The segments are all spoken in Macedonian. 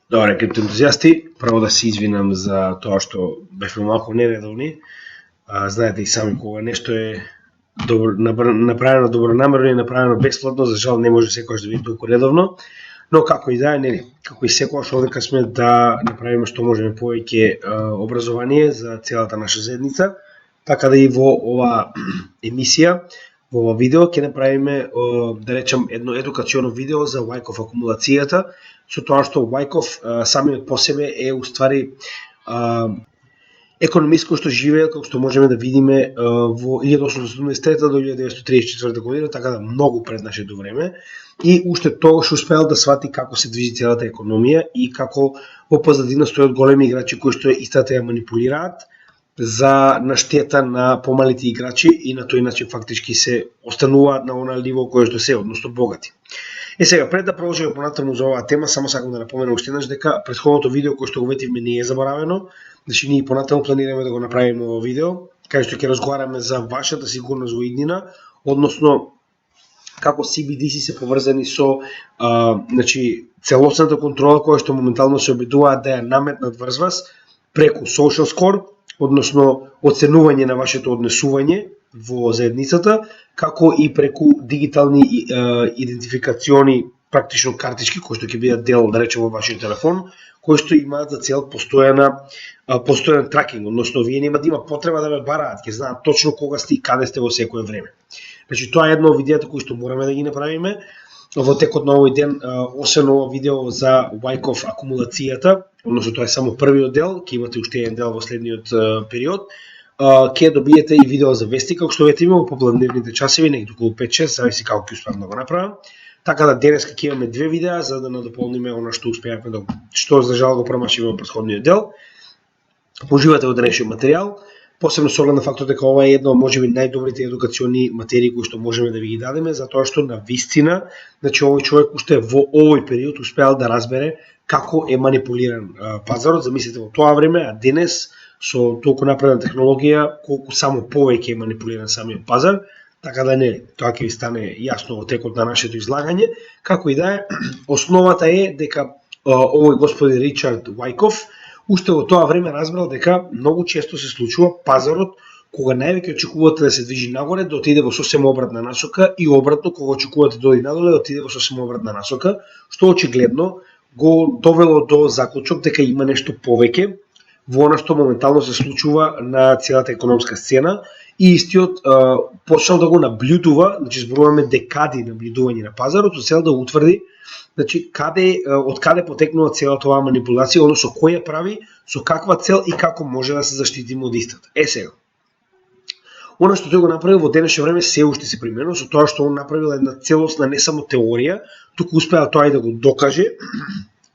Добре, криптоентузијасти, прво да се извинам за тоа што бевме малку нередовни. Знаете и сами кога нешто е направено добронамерно и направено бесплатно, за жал не може секогаш да биде толку редовно, но како и да е, нели, како и секогаш овдека сме да направиме што можеме повеќе образование за целата наша заедница, така да и во ова емисија, во ова видео ќе направиме, да речем, едно едукационо видео за Wyckoff акумулацијата, со тоа што Wyckoff самиот по себе е уствари економист кој што живее, како што можеме да видиме во 1873 до 1934 година, така да многу пред нашето време, и уште тогаш успеал да свати како се движи целата економија и како во позадина стојат големи играчи кои што истата ја манипулираат за наштета на помалите играчи и на тој начин фактички се остануваат на она ниво кое што се, односно богати. Сега, пред да продолжиме понатаму за оваа тема, само сакам да напоменам уште еднаш дека претходното видео кое што го ветивме не е заборавено. Значи, ние понатаму планираме да го направиме ово видео, кај што ќе разговараме за вашата сигурност во иднина, односно како CBDC се поврзани со значи, целосната контрола која што моментално се обидуваат да ја наметнат врз вас преку social score, односно оценување на вашето однесување во заедницата, како и преку дигитални идентификациони, практично картички кои што ќе бидат дел, да речеме, во вашиот телефон, кои што имаат за цел постојан тракинг, односно вие нема да има потреба да ве бараат, ќе знаат точно кога сте и каде сте во секое време. Значи тоа е едно од видеата кои што мораме да ги направиме во текот на овој ден, освен ова видео за Wyckoff акумулацијата, односно тоа е само првиот дел, ќе имате уште еден дел во следниот период. Ќе добиете и видео за вести, како што вете имаме по попладневните часови, некаде околу 5-6, зависи како ќе успеам да го направам. Така да денеска ќе имаме две видеа за да надополниме она што успеавме да што за жал го промашиме во претходниот дел. Поживате во денешниот материјал, посебно со оглед на фактот дека ова е едно од можеби најдобрите едукациони материи кои што можеме да ви ги дадеме, затоа што на вистина, значи овој човек уште во овој период успеал да разбере како е манипулиран пазарот. Замислете во тоа време, а денес со толку напредна технологија, колку само повеќе е манипулиран самиот пазар, така да не, тоа ќе ви стане јасно во текот на нашето излагање. Како и да е, основата е дека овој господин Ричард Wyckoff уште во тоа време разбрал дека многу често се случува пазарот кога највеќе очекувате да се движи нагоре, да отиде во сосем обратна насока и обратно кога очекувате да оди надоле, да отиде во сосем обратна насока, што очигледно го довело до заклучок дека има нешто повеќе во она што моментално се случува на целата економска сцена и истиот почнал да го наблюдува, значи зборуваме декади наблюдување на пазарот, со цел да утврди значи од каде потекнува целата оваа манипулација, односно кој ја прави, со каква цел и како може да се заштитиме од истата. Сега. Она што тој го направил во денешно време се уште се применува, со тоа што он направил една целосна не само теорија, туку успеа тоа и да го докаже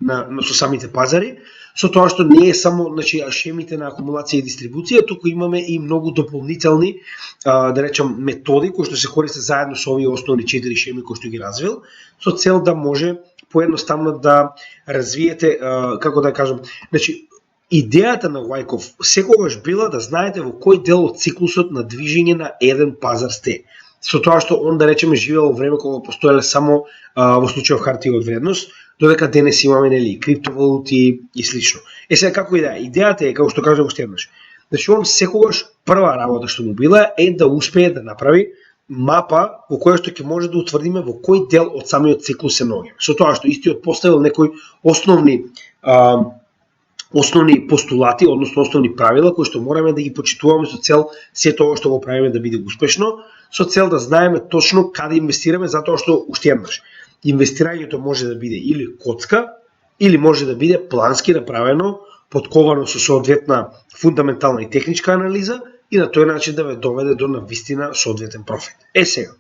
со самите пазари, со тоа што не е само значи шемите на акумулација и дистрибуција, туку имаме и многу дополнителни да речем методи кои што се користат заедно со овие основни 4 шеми кои што ги развил, со цел да може поедноставно да развиете како да кажам, значи идејата на Wyckoff секогаш била да знаете во кој дел од циклусот на движење на еден пазар сте. Со тоа што он да речеме живеел во време кога постоеле само во случајов хартија од вредност, додека денес имаме нели криптовалути и слично. Сега како и да е, идејата е како што кажам уште еднаш. Значи он секогаш прва работа што му била е да успее да направи мапа во која што ќе може да утврдиме во кој дел од самиот циклус се наоѓаме. Со тоа што истиот поставил некои основни постулати, односно основни правила кои што мораме да ги почитуваме со цел се тоа што го правиме да биде успешно, со цел да знаеме точно каде инвестираме, затоа што уште еднаш инвестирањето може да биде или коцка, или може да биде плански направено, подковано со соодветна фундаментална и техничка анализа и на тој начин да ве доведе до навистина соодветен профит. Сега,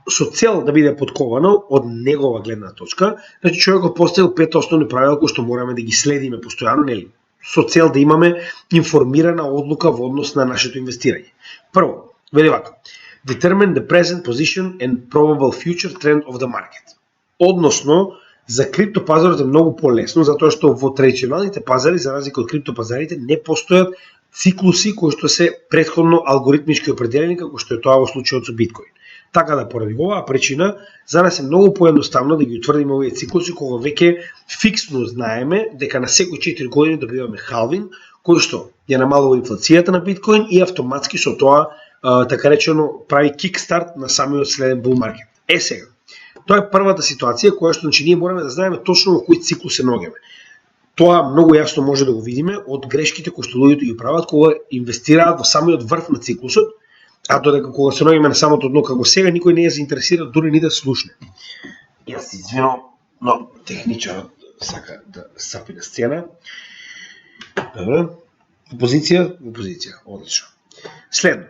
со цел да биде подковано од негова гледна точка, значи човек го поставил 5 основни правила кои што мораме да ги следиме постојано, нели? Со цел да имаме информирана одлука во однос на нашето инвестирање. Прво, вели вака: determine the present position and probable future trend of the market. Односно, за криптопазарот е многу полесно, затоа што во традиционалните пазари, за разлика од криптопазарите, не постојат циклуси кои што се претходно алгоритмички определени, како што е тоа во случајот со биткоин. Така да поради оваа причина за нас е многу поедноставно да ги утврдиме овие циклуси кога веќе фиксно знаеме дека на секои 4 години добиваме халвинг, кој што ја намалува инфлацијата на биткоин и автоматски со тоа така речено прави кикстарт на самиот следен бул маркет. Сега, тоа е првата ситуација која што ние мораме да знаеме точно во кој циклус се наоѓаме. Тоа многу јасно може да го видиме од грешките кои што луѓето ги прават кога инвестираат во самиот врв на циклусот, а додека кога се наоѓаме на самото дно како сега никој не е заинтересиран дури ни да слушне. Јас се извинувам, но техничарот сака да стапи на сцена. Добро. Опозиција, одлично. Следно.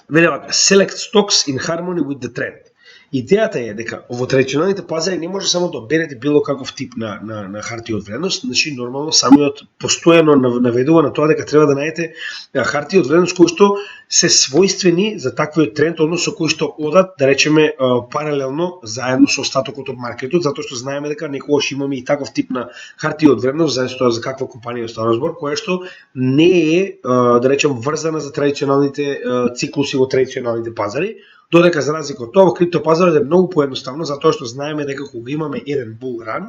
Велевака, select stocks in harmony with the trend. Идејата е дека во традиционалните пазари не може само да одберете било каков тип на хартија од вредност, значи нормално самиот постојано наведува на тоа дека треба да најдете хартија од вредност кои што се својствени за таквиот тренд, односно кои што одат, да речеме, паралелно заедно со остатокот од маркетот, затоа што знаеме дека некогаш имаме и таков тип на хартија од вредност, зависи за каква компанија станува збор, која што не е, да речем, врзана за традиционалните циклуси во традиционалните пазари. Додека за разлика од тоа во криптопазарот е многу поедноставно затоа што знаеме дека кога имаме еден bull run,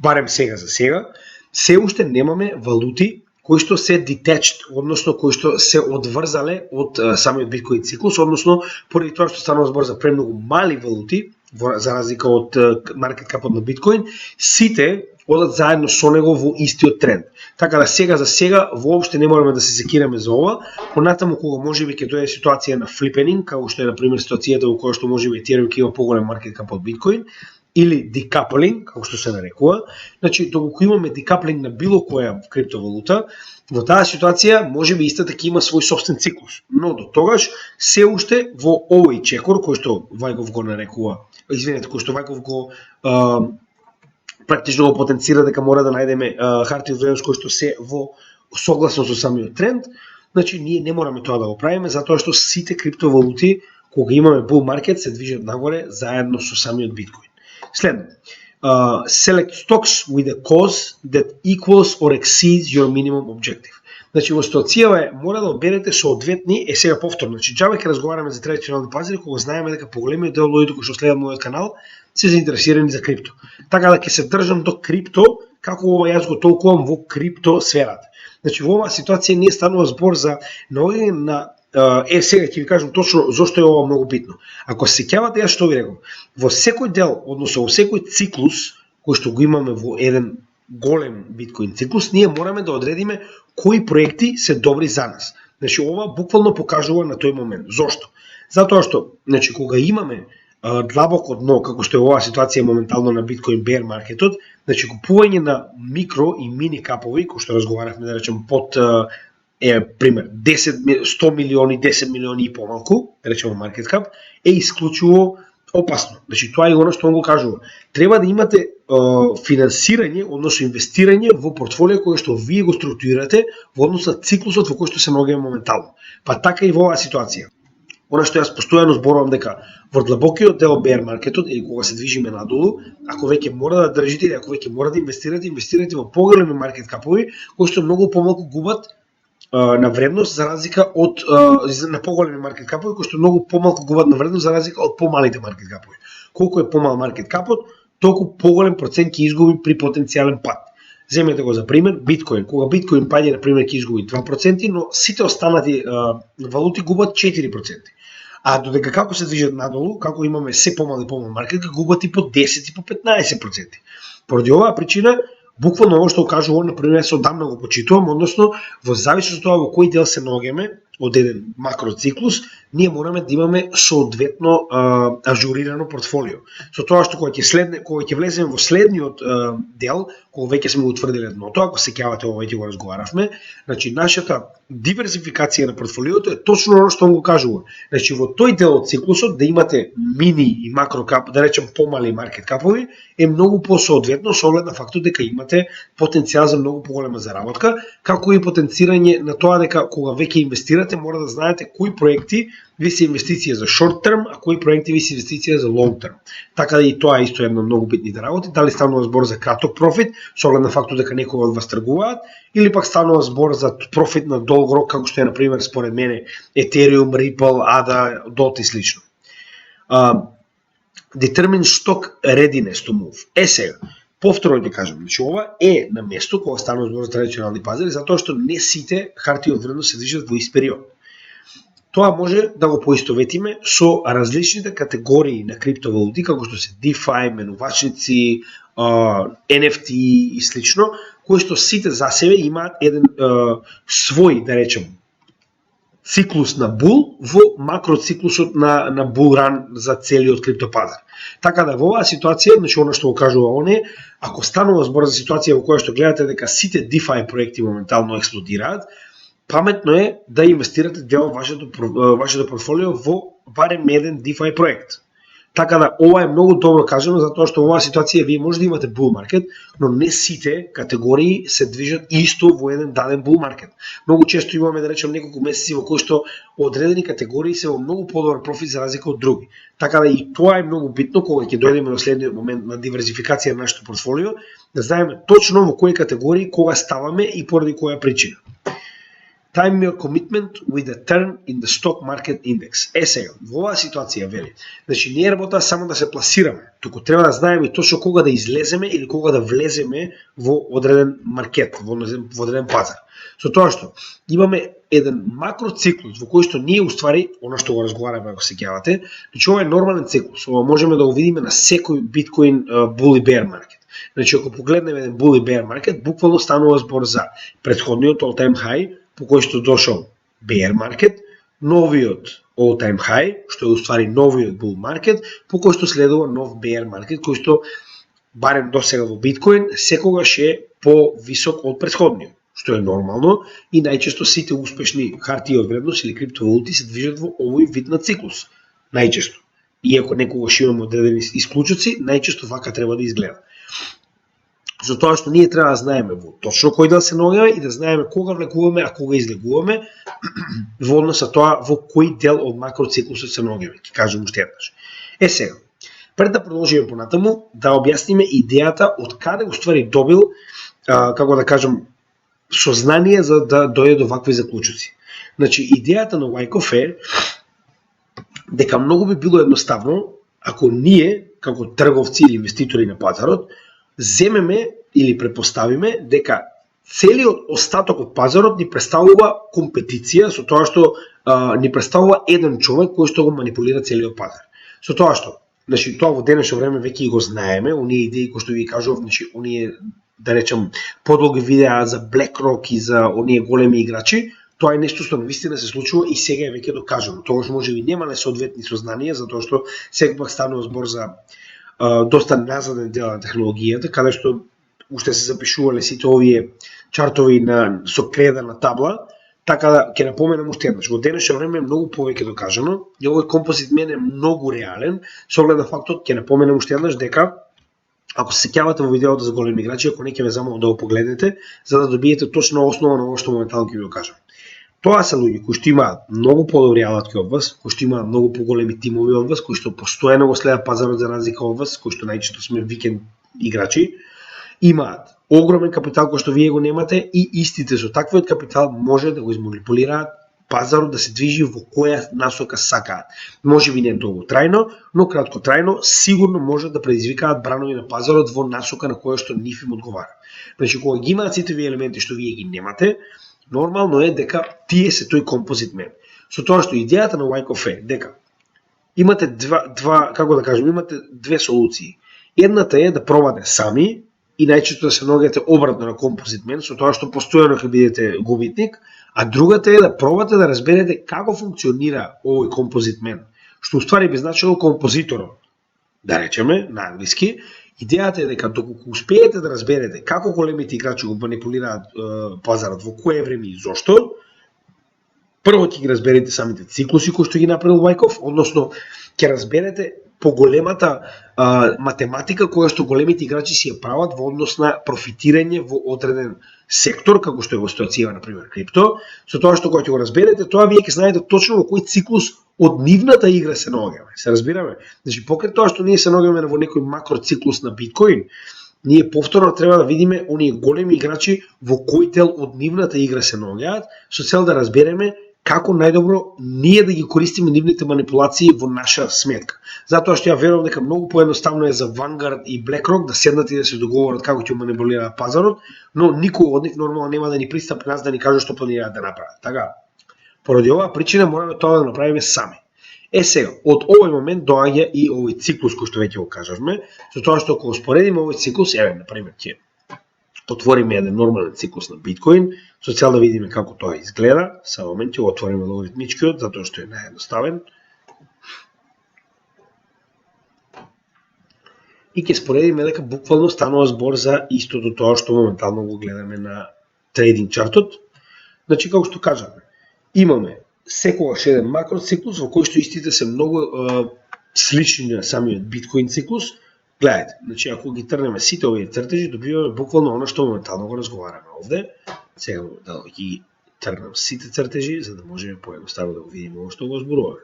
барем сега за сега, се уште немаме валути кои што се detached, односно кои што се одврзале од самиот биткоин циклус, односно поради тоа што станува збор за премногу мали валути, за разлика од маркет капот на биткоин, сите одат заедно со него во истиот тренд. Така да сега за сега воопште не можеме да се секираме за ова, понатаму кога можеби ќе дојде ситуација на флипенинг, како што е на пример ситуацијата во која што можеби Ethereum ќе има поголем маркет кап од биткоин, или decoupling, како што се нарекува. Значи, доколку имаме decoupling на било која криптовалута, во таа ситуација можеби истата ќе има свој собствен циклус. Но до тогаш се уште во овој чекор кој што Вајков го нарекува, кој што Вајков го практично го потенцира дека мора да најдеме хартија од вредност кои што се во согласно со самиот тренд, значи ние не мораме тоа да го правиме затоа што сите криптовалути кога имаме bull market се движат нагоре заедно со самиот биткоин. Следно, select stocks with a cause that equals or exceeds your minimum objective. Значи во ситуацијава е мора да одберете соодветни, сега повторно, значи џабе ќе разговараме за традиционални пазари кога знаеме дека поголемиот дел луѓето кои што следат мојот канал се заинтересирани за крипто. Така да ќе се држам до крипто, како ова јас го толкувам во крипто сферата. Значи во оваа ситуација не станува збор за наоѓање на сега ќе ви кажам точно зошто е ова многу битно. Ако се сеќавате, јас што ви реков, во секој дел, односно во секој циклус кој што го имаме во еден голем биткоин циклус, ние мораме да одредиме кои проекти се добри за нас. Значи ова буквално покажува на тој момент. Зошто? Затоа што, значи кога имаме длабоко дно, како што е оваа ситуација моментално на биткоин bear маркетот, значи купување на микро и мини капови, кои што разговаравме да речем под пример 100 милиони, 10 милиони и помалку, да речеме маркет кап, е исклучиво опасно. Значи тоа е оно што он го кажува. Треба да имате финансирање, односно инвестирање во портфолио кое што вие го структурирате во однос на циклусот во кој што се наоѓаме моментално. Па така и во оваа ситуација. Она што јас постојано зборувам дека во длабокиот дел bear маркетот или кога се движиме надолу, ако веќе мора да држите или ако веќе мора да инвестирате во поголеми маркет капови кои што многу помалку губат на вредност за разлика од на поголеми маркет капови кои што многу помалку губат на вредност за разлика од помалите маркет капови. Колку е помал маркет капот, толку поголем процент ќе изгуби при потенцијален пад. Земете го за пример биткоин. Кога биткоин паѓа на пример ќе изгуби 2%, но сите останати валути губат 4%. А додека како се движат надолу, како имаме се помал и помал маркет, губат и по 10 и по 15%. Поради оваа причина буквално ово што кажува, на пример, се одамна го почитувам, односно во зависност од тоа во кој дел се наоѓаме од еден макроциклус, ние мораме да имаме соодветно ажурирано портфолио. Со тоа што кога ќе влеземе во следниот дел, кога веќе сме утврдиле дното, ако се сеќавате ова веќе го разговаравме, значи нашата диверсификација на портфолиото е точно оно што го кажува. Значи во тој дел од циклусот да имате мини и макро кап, да речем помали маркет капови, е многу посоодветно со оглед на фактот дека имате потенцијал за многу поголема заработка, како и потенцирање на тоа дека кога веќе инвестирате мора да знаете кои проекти ви се инвестиција за short term, а кои проекти ви се инвестиција за long term. Така да и тоа е исто едно многу битните работи, дали станува збор за краток профит, со оглед на фактот дека некои од вас тргуваат, или пак станува збор за профит на долг рок, како што е на пример според мене Ethereum, Ripple, ADA, DOT и слично. determine stock readiness to move. Сега, повторно ќе кажам, значи ова е на место кога станува збор за традиционални пазари, затоа што не сите харти од вредност се движат во ист период. Тоа може да го поистоветиме со различните категории на криптовалути, како што се DeFi, менувачници, NFT и слично, кои што сите за себе имаат еден свој, да речем, циклус на бул во макроциклусот на бул ран за целиот криптопазар. Така да во оваа ситуација, значи она што го кажува оне, ако станува збор за ситуација во која што гледате дека сите DeFi проекти моментално експлодираат, паметно е да инвестирате дел од вашето портфолио во барем еден DeFi проект. Така да ова е многу добро кажано, затоа што во оваа ситуација вие може да имате bull market, но не сите категории се движат исто во еден даден bull market. Многу често имаме, да речем, неколку месеци во кои што одредени категории се во многу подобар профит за разлика од други. Така да и тоа е многу битно кога ќе дојдеме до следниот момент на диверзификација на нашето портфолио, да знаеме точно во кои категории кога ставаме и поради која причина. Time your commitment with a turn in the stock market index. Сега, во оваа ситуација вели, значи не е работа само да се пласираме, туку треба да знаеме точно кога да излеземе или кога да влеземе во одреден маркет, во одреден пазар. Со тоа што имаме еден макроциклус во кој што ние уствари, она што го разговараме ако се ќавате, значи ова е нормален циклус, ова можеме да го видиме на секој биткоин bull и bear market. Значи ако погледнеме еден bull и bear market, буквално станува збор за претходниот all time high по кој што дошол bear market, новиот all time high, што е уствари новиот bull market, по кој што следува нов bear market, кој што барем до сега во биткоин секогаш е по-висок од претходниот, што е нормално и најчесто сите успешни хартии од вредност или криптовалути се движат во овој вид на циклус. Најчесто. Иако некогаш имаме одредени исклучоци, најчесто вака треба да изгледа. За тоа што ние треба да знаеме во точно кој дел се наоѓаме и да знаеме кога влегуваме, а кога излегуваме во однос на тоа во кој дел од макроциклусот се наоѓаме. Ќе кажам уште еднаш. Сега, пред да продолжиме понатаму, да објасниме идејата од каде уствари добил, како да кажам, сознание за да дојде до вакви заклучоци. Значи, идејата на Wyckoff е дека многу би било едноставно ако ние, како трговци или инвеститори на пазарот, земеме или предпоставиме дека целиот остаток од пазарот ни представува компетиција со тоа што ни представува еден човек кој што го манипулира целиот пазар. Со тоа што, значи тоа во денешно време веќе го знаеме, оние идеи кои што ви кажував, значи оние да речем подолги видеа за BlackRock и за оние големи играчи, тоа е нешто што навистина се случува и сега е веќе докажано. Тогаш можеби немале соодветни сознанија затоа што секогаш станува збор за доста назаден дел на технологијата, каде што уште се запишувале сите овие чартови со креда на табла, така да ќе напоменам уште еднаш. Во денешно време е многу повеќе докажано и овој композит мен е многу реален, со оглед на фактот ќе напоменам уште еднаш дека ако се сеќавате во видеото за големи играчи, ако не ќе ве замолам да го погледнете, за да добиете точно основа на ова што моментално ќе ви го кажам. Тоа се луѓе кои што имаат многу подобри алатки од вас, кои што имаат многу поголеми тимови од вас, кои што постојано го следат пазарот за разлика од вас, кои што најчесто сме викенд играчи, имаат огромен капитал кој што вие го немате и истите со таквиот капитал може да го изманипулираат пазарот да се движи во која насока сакаат. Може би не долго трајно, но кратко трајно сигурно може да предизвикаат бранови на пазарот во насока на која што нив им одговара. Значи кога ги имаат сите овие елементи што вие ги немате, нормално е дека тие се тој композит мен. Со тоа што идејата на Wyckoff е дека имате како да кажем, имате две солуции. Едната е да пробате сами и најчесто да се наоѓате обратно на композит мен, со тоа што постојано ќе бидете губитник, а другата е да пробате да разберете како функционира овој композит мен, што уствари би значило композиторот, да речеме на англиски. Идејата е дека доколку успеете да разберете како големите играчи го манипулираат пазарот, во кое време и зошто, прво ќе ги разберете самите циклуси кои што ги направил Wyckoff, односно ќе разберете поголемата математика која што големите играчи си ја прават во однос на профитирање во одреден сектор, како што е во ситуација на пример крипто. Со тоа што кога ќе го разберете, тоа вие ќе знаете точно во кој циклус од нивната игра се наоѓаме. Се разбираме? Значи покрај тоа што ние се наоѓаме во некој макроциклус на биткоин, ние повторно треба да видиме оние големи играчи во кој дел од нивната игра се наоѓаат, со цел да разбереме како најдобро ние да ги користиме нивните манипулации во наша сметка. Затоа што ја верувам дека многу поедноставно е за Vanguard и BlackRock да седнат и да се договорат како ќе манипулираат пазарот, но никој од нив нормално нема да ни пристапи нас да ни каже што планираат да направат. Така, поради оваа причина мораме тоа да направиме сами. Сега, од овој момент доаѓа и овој циклус кој што веќе го кажавме, со тоа што ако споредиме овој циклус, на пример, ќе отвориме еден нормален циклус на биткоин, со цел да видиме како тоа изгледа. Са момент ќе го отвориме логаритмичкиот, затоа што е наједноставен. И ќе споредиме дека буквално станува збор за истото тоа што моментално го гледаме на трейдинг чартот. Значи, како што кажаме, имаме секогаш еден макроциклус во кој што истите се многу слични на самиот биткоин циклус. Гледайте, значи ако ги трнеме сите овие цртежи, добиваме буквално она што моментално го разговараме овде. Сега да ги тргнам сите цртежи за да можеме поедноставно да го видиме ово што го зборуваме.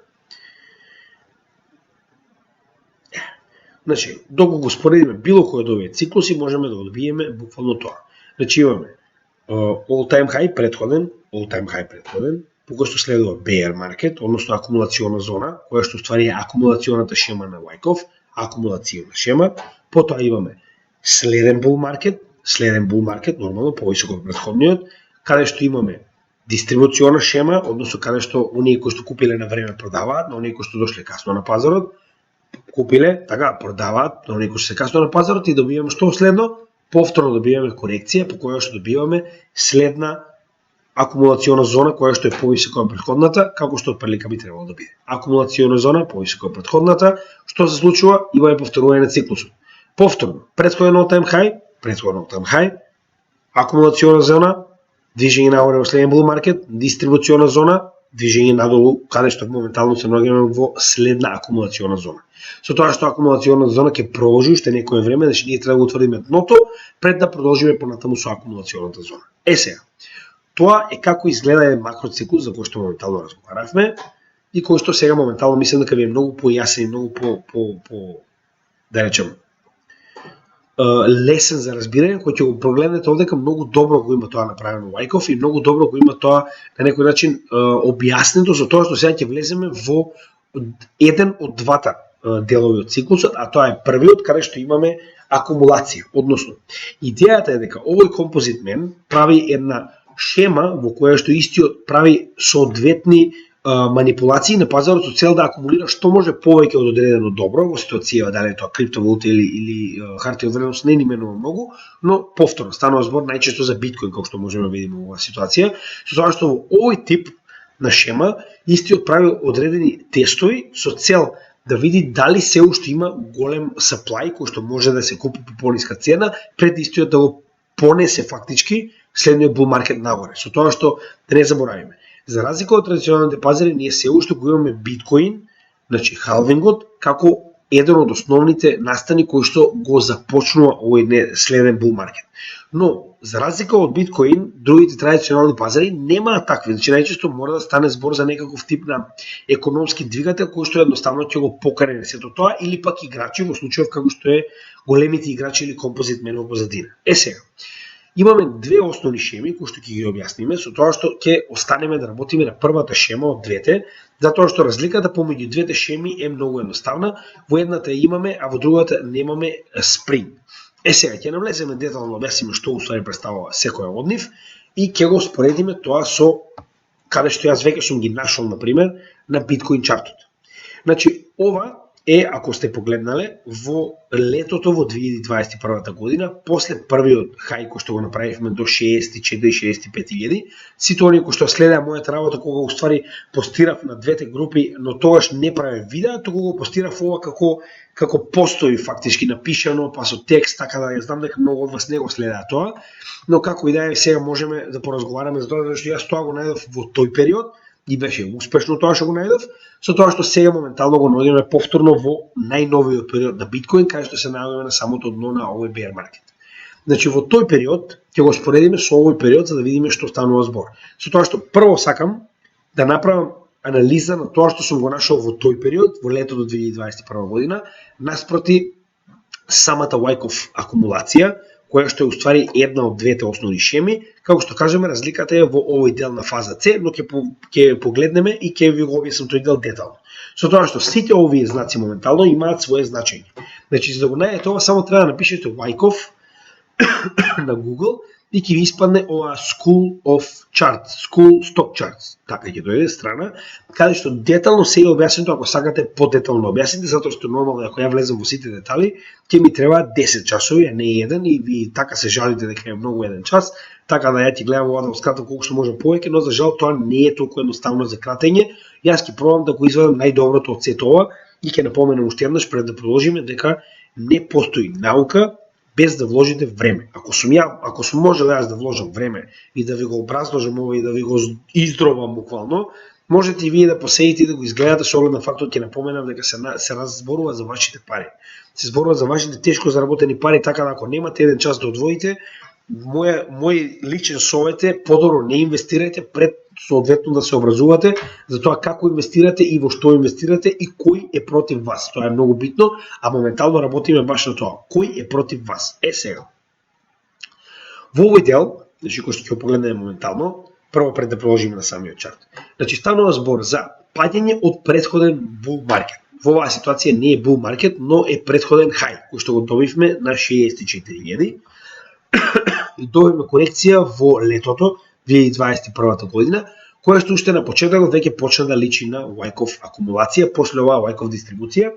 Значи, доколку го споредиме било кој од овие циклуси, можеме да го добиеме буквално тоа. Значи имаме all-time high предходен, по кој што следува bear market, односно акумулациона зона, која што ствари е акумулационата шема на Wyckoff, акумулациона шема. Потоа имаме следен bull market, нормално повисоко од претходниот, каде што имаме дистрибуциона шема, односно каде што оние кои што купиле на време продаваат, на оние кои што дошле касно на пазарот, купиле, така продаваат, на оние кои што се касно на пазарот и добиваме што следно? Повторно добиваме корекција по која што добиваме следна акумулациона зона која што е повисока од претходната, како што отприлика би требало да биде. Акумулациона зона повисока од претходната, што се случува? Имаме повторување на циклусот. Повторно, претходен all-time high, акумулациона зона, движење нагоре во следен bull market, дистрибуциона зона, движење надолу, каде што моментално се наоѓаме во следна акумулациона зона. Со тоа што акумулациона зона ќе продолжи уште некое време, значи ние треба да утврдиме дното пред да продолжиме понатаму со акумулационата зона. Сега, тоа е како изгледа еден макроциклус за кој што моментално разговаравме и кој што сега моментално мислам дека ви е многу појасен и многу да речем лесен за разбирање, кој ќе го прогледнете овдека многу добро го има тоа направено Wyckoff и многу добро го има тоа на некој начин објаснето со тоа што сега ќе влеземе во еден од двата делови од циклусот, а тоа е првиот каде што имаме акумулација. Односно, идејата е дека овој композит мен прави една шема во која што истиот прави соодветни манипулации на пазарот со цел да акумулира што може повеќе од одредено добро во ситуација дали е тоа криптовалута или хартија од вредност, не ни менува многу, но повторно станува збор најчесто за биткоин, како што можеме да видиме во оваа ситуација, со тоа што во овој тип на шема истиот прави одредени тестови со цел да види дали се уште има голем supply кој што може да се купи по пониска цена пред истиот да го понесе фактички следниот bull market нагоре. Со тоа што да не заборавиме, за разлика од традиционалните пазари, ние се уште го имаме биткоин, значи халвингот, како еден од основните настани кои што го започнува овој следен bull market. Но, за разлика од биткоин, другите традиционални пазари немаат такви, значи најчесто мора да стане збор за некаков тип на економски двигател кој што едноставно ќе го покрене сето тоа, или пак играчи во случајов како што е големите играчи или композит мен во позадина. Сега, имаме две основни шеми кои што ќе ги објасниме, со тоа што ќе останеме да работиме на првата шема од двете, затоа што разликата помеѓу двете шеми е многу едноставна. Во едната имаме, а во другата немаме спринг. Сега ќе навлеземе детално да објасниме што уствари представува секоја од нив и ќе го споредиме тоа со каде што јас веќе сум ги нашол, на пример, на биткоин чартот. Значи, ова е, ако сте погледнале, во летото во 2021 година, после првиот хај кој што го направивме до 64-65 сите оние кои што следеа мојата работа кога уствари постирав на двете групи, но тогаш не правев видео, туку го постирав ова како постои фактички напишано, па со текст, така да ја знам дека многу од вас не го следеа тоа, но како и да е, сега можеме да поразговараме за тоа, зашто јас тоа го најдов во тој период, и беше успешно тоа што го најдов, со тоа што сега моментално го наоѓаме повторно во најновиот период на биткоин, кај што се наоѓаме на самото дно на овој bear market. Значи во тој период ќе го споредиме со овој период за да видиме што станува збор. Со тоа што прво сакам да направам анализа на тоа што сум го нашол во тој период, во летото 2021 година, наспроти самата Wyckoff акумулација, која што е уствари една од двете основни шеми. Како што кажеме, разликата е во овој дел на фаза С, но ќе погледнеме и ќе ви го објаснам тој дел детално. Со тоа што сите овие знаци моментално имаат свое значење. Значи, за да го најдете ова, само треба да напишете Wyckoff на Google и ќе ви испадне ова School of Charts, School Stock Charts. Така ќе дојде страна, каде што детално се е објаснето, ако сакате подетално објасните, затоа што нормално ако ја влезам во сите детали, ќе ми треба 10 часови, а не еден, и ви така се жалите дека е многу еден час, така да ја ти гледам ова да скратам колку што може повеќе, но за жал тоа не е толку едноставно за кратење. Јас ќе пробам да го извадам најдоброто од сето ова и ќе напоменам уште еднаш пред да продолжиме дека не постои наука без да вложите време. Ако сум можел јас да вложам време и да ви го образложам ова и да ви го издробам буквално, можете и вие да поседите и да го изгледате со оглед на фактот, ќе напоменам дека се разборува за вашите пари. Се зборува за вашите тешко заработени пари, така да ако немате еден час да одвоите, мој личен совет е подобро не инвестирајте пред соодветно да се образувате за тоа како инвестирате и во што инвестирате и кој е против вас. Тоа е многу битно, а моментално работиме баш на тоа. Кој е против вас? Сега. Во овој дел, значи кој што ќе погледнеме моментално, прво пред да продолжиме на самиот чарт. Значи станува збор за паѓање од претходен bull market. Во оваа ситуација не е bull market, но е претходен high, кој што го добивме на 64.000. И добивме корекција во летото 2021 година, која што уште на почетокот веќе почна да личи на Wyckoff акумулација, после оваа Wyckoff дистрибуција,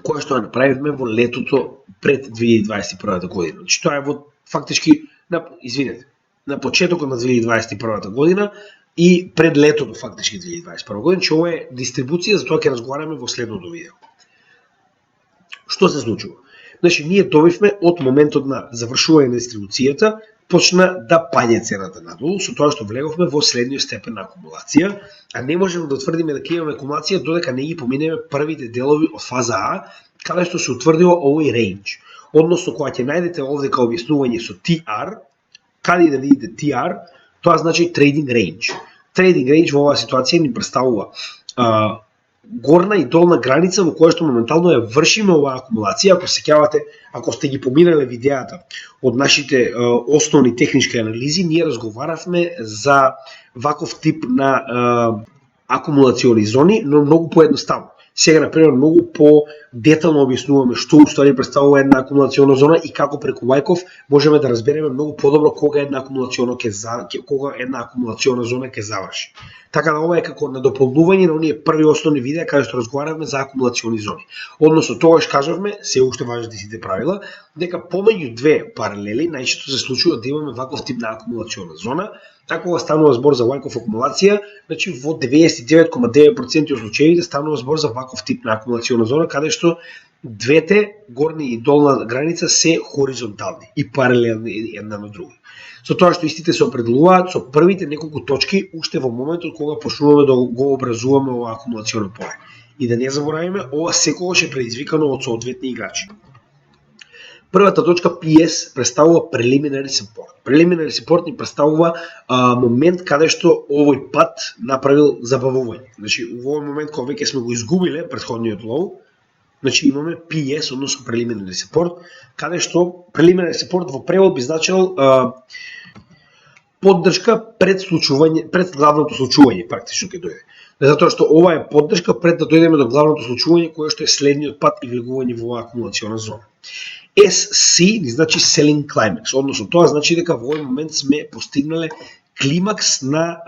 која што ја направивме во летото пред 2021 година. Значи тоа е во фактички на почетокот на 2021 година и пред летото фактички 2021 година, че ова е дистрибуција, за тоа ќе разговараме во следното видео. Што се случува? Значи, ние добивме од моментот на завршување на дистрибуцијата, почна да паѓа цената надолу, со тоа што влеговме во следниот степен на акумулација, а не можеме да тврдиме дека имаме акумулација додека не ги поминеме првите делови од фаза А, каде што се утврдило овој рейндж. Односно, кога ќе најдете овде као објаснување со TR, каде да видите TR, тоа значи Trading Range. Trading Range во оваа ситуација ни представува горна и долна граница во која што моментално ја вршиме оваа акумулација. Ако се сеќавате, ако сте ги поминале видеата од нашите основни технички анализи, ние разговаравме за ваков тип на акумулациони зони, но многу поедноставно. Сега, например, многу по-детално објаснуваме што уствари представува една акумулациона зона и како преку Wyckoff можеме да разбереме многу подобро кога една акумулациона зона ќе заврши. Така да ова е како надополнување на оние први основни видеа каде што разговаравме за акумулациони зони. Односно, тогаш кажавме, се уште важат сите правила, дека помеѓу две паралели најчесто се случува да имаме ваков тип на акумулациона зона. Ако станува збор за Wyckoff акумулација, значи во 99,9% од случаите станува збор за ваков тип на акумулациона зона, каде што двете горни и долна граница се хоризонтални и паралелни една на друга. Со тоа што истите се определуваат со првите неколку точки уште во моментот кога почнуваме да го образуваме ова акумулационо поле. И да не забораваме, ова секогаш е предизвикано од соодветни играчи. Првата точка PS представува preliminary support. Preliminary support ни представува момент каде што овој пат направил забавување. Значи, во овој момент кога веќе сме го изгубиле предходниот лоу, значи имаме PS, односно preliminary support, каде што preliminary support во превод би значил поддршка пред главното случување, практично ќе дојде. Затоа што ова е поддршка пред да дојдеме до главното случување, кое што е следниот пат и влегување во оваа акумулациона зона. SC ни значи Selling Climax, односно тоа значи дека во овој момент сме постигнале климакс на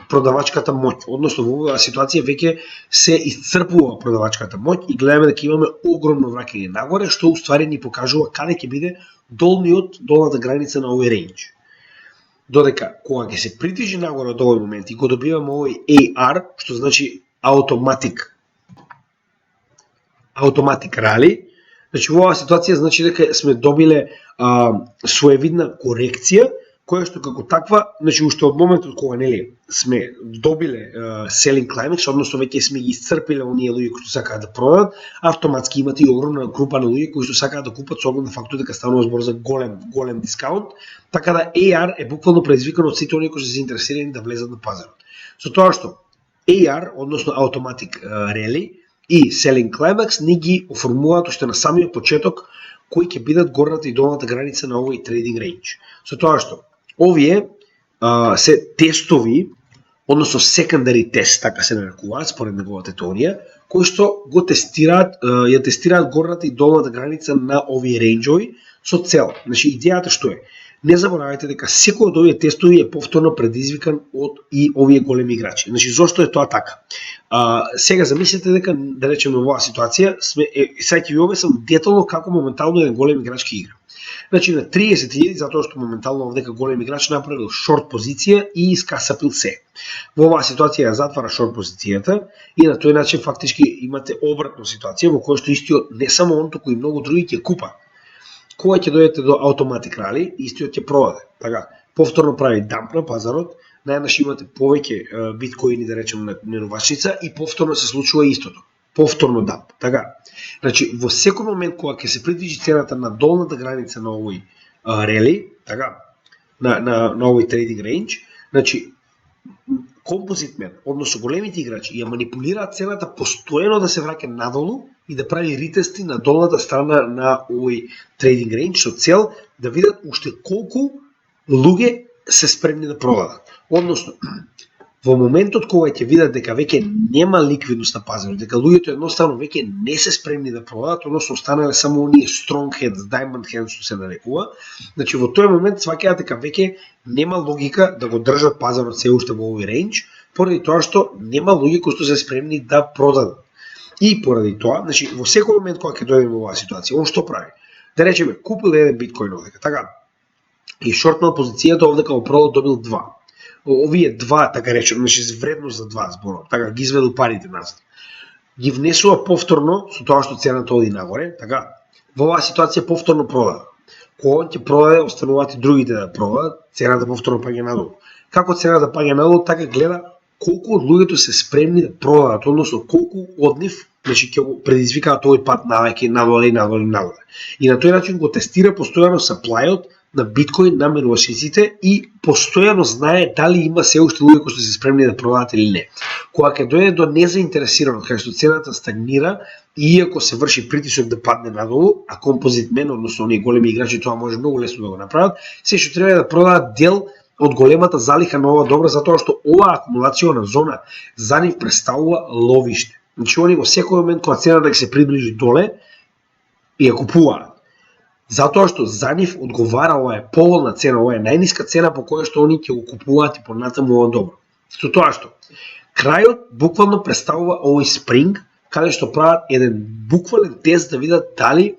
продавачката моќ, односно во оваа ситуација веќе се исцрпува продавачката моќ и гледаме дека имаме огромно враќање нагоре, што уствари ни покажува каде ќе биде долната граница на овој рейндж. Додека кога ќе се придвижи нагоре од овој момент и го добиваме овој AR, што значи automatic rally, значи во оваа ситуација значи дека сме добиле своевидна корекција, која што како таква, значи уште од моментот кога сме добиле selling climax, односно веќе сме ги исцрпиле оние луѓе кои сакаат да продадат, автоматски имате и огромна група на луѓе кои што сакаат да купат со оглед на фактот дека станува збор за голем дискаунт, така да AR е буквално предизвикано од сите оние кои се заинтересирани да влезат на пазарот. Со тоа што AR, односно automatic rally и selling climax ни ги оформуваат уште на самиот почеток кои ќе бидат горната и долната граница на овој трейдинг рейндж. Со тоа што овие се тестови, односно секондари тест, така се нарекуваат според неговата теорија, кои што го тестираат, ја тестираат горната и долната граница на овие рейнџови со цел. Значи идејата што е? Не заборавајте дека секој од овие тестови е повторно предизвикан од и овие големи играчи. Значи зошто е тоа така? Сега замислете дека, да речеме, во оваа ситуација сега ќе ви објаснам детално како моментално еден голем играч ќе игра. Значи на 30.000, затоа што моментално овдека голем играч направил шорт позиција и искасапил се. Во оваа ситуација ја затвара шорт позицијата и на тој начин фактички имате обратна ситуација во која што истиот не само он, туку и многу други ќе купа. Кога ќе дојдете до автоматик рали, истиот ќе продаде. Така, повторно прави дамп на пазарот, најнаш имате повеќе биткоини, да речеме, на менувачница и повторно се случува истото. Повторно дамп. Така, значи во секој момент кога ќе се придвижи цената на долната граница на овој рели, така, на овој трейдинг рейндж, значи композитмен, односно големите играчи ја манипулираат цената постојано да се враќа надолу и да прави ритести на долната страна на овој трейдинг рейндж со цел да видат уште колку луѓе се спремни да продадат. Односно, во моментот кога ќе видат дека веќе нема ликвидност на пазарот, дека луѓето едноставно веќе не се спремни да продадат, односно останале само оние strong heads, diamond hands што се нарекува, значи во тој момент сваќаат дека веќе нема логика да го држат пазарот се уште во овој рейндж, поради тоа што нема луѓе кои што се спремни да продадат. И поради тоа, значи во секој момент кога ќе дојдеме во оваа ситуација, он што прави? Да речеме, купил еден биткоин овдека, така, и шортнал позицијата овдека го продал, добил 2. Овие два, така речем, значи вредност за 2 зборот, така ги изведил парите назад. Ги внесува повторно со тоа што цената оди нагоре, така. Во оваа ситуација повторно продава. Кога он ќе продаде, остануваат и другите да продадат, цената повторно паѓа надолу. Како цената паѓа надолу, така гледа колку од луѓето се спремни да продадат, односно колку од нив, значи ќе го предизвикаат овој пат навеќе надоле и надоле и надоле. И на тој начин го тестира постојано саплајот на биткоин на менувачниците и постојано знае дали има се уште луѓе кои што се спремни да продадат или не. Кога ќе дојде до незаинтересираност, кај што цената стагнира, иако се врши притисок да падне надолу, а композитмен, односно оние големи играчи тоа може многу лесно да го направат, се што треба да продадат дел од големата залиха на ова добра, затоа што оваа акумулациона зона за нив представува ловиште. Значи они во секој момент кога цената ќе се приближи доле, ја купуваат. Затоа што за нив одговара ова е поволна цена, ова е најниска цена по која што они ќе го купуваат и понатаму ова добро. Со тоа што крајот буквално представува овој спринг, каде што прават еден буквален тест да видат дали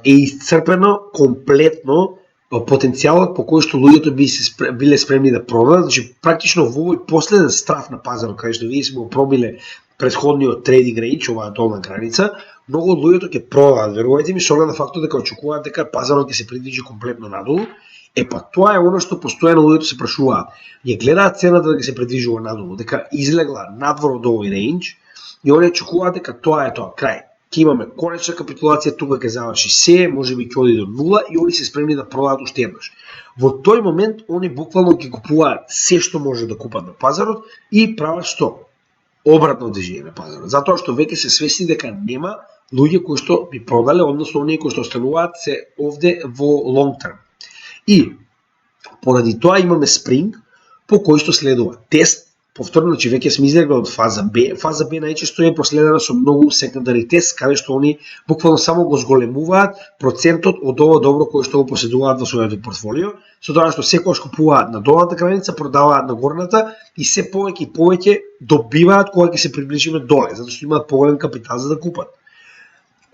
е исцрпено комплетно потенцијалот по кој што луѓето биле спремни да продадат. Значи практично во овој последен страф на пазарот, каде што вие сме го пробиле претходниот трейдинг рейндж, оваа долна граница, многу од луѓето ќе продадат, верувајте ми, со оглед на фактот дека очекуваат дека пазарот ќе се придвижи комплетно надолу. Па тоа е она што постојано луѓето се прашуваат. Ја гледаат цената дека се придвижува надолу, дека излегла надвор од овој рейндж и они очекуваат дека тоа е тоа, крај. Ќе имаме конечна капитулација, тука ќе заврши се, можеби ќе оди до нула и они се спремни да продадат уште еднаш. Во тој момент они буквално ќе купуваат се што може да купат на пазарот и прават што? Обратно движење на пазарот, затоа што веќе се свесни дека нема луѓе кои што би продале, односно оние кои што остануваат се овде во long term. И поради тоа имаме спринг по кој што следува тест. Повторно, че веќе сме излегли од фаза Б. Фаза Б најчесто е проследена со многу секондари тест, каде што они буквално само го зголемуваат процентот од ова добро кое што го поседуваат во своето портфолио, со тоа што секогаш купуваат на долната граница, продаваат на горната и се повеќе и повеќе добиваат кога ќе се приближиме доле, затоа што имаат поголем капитал за да купат.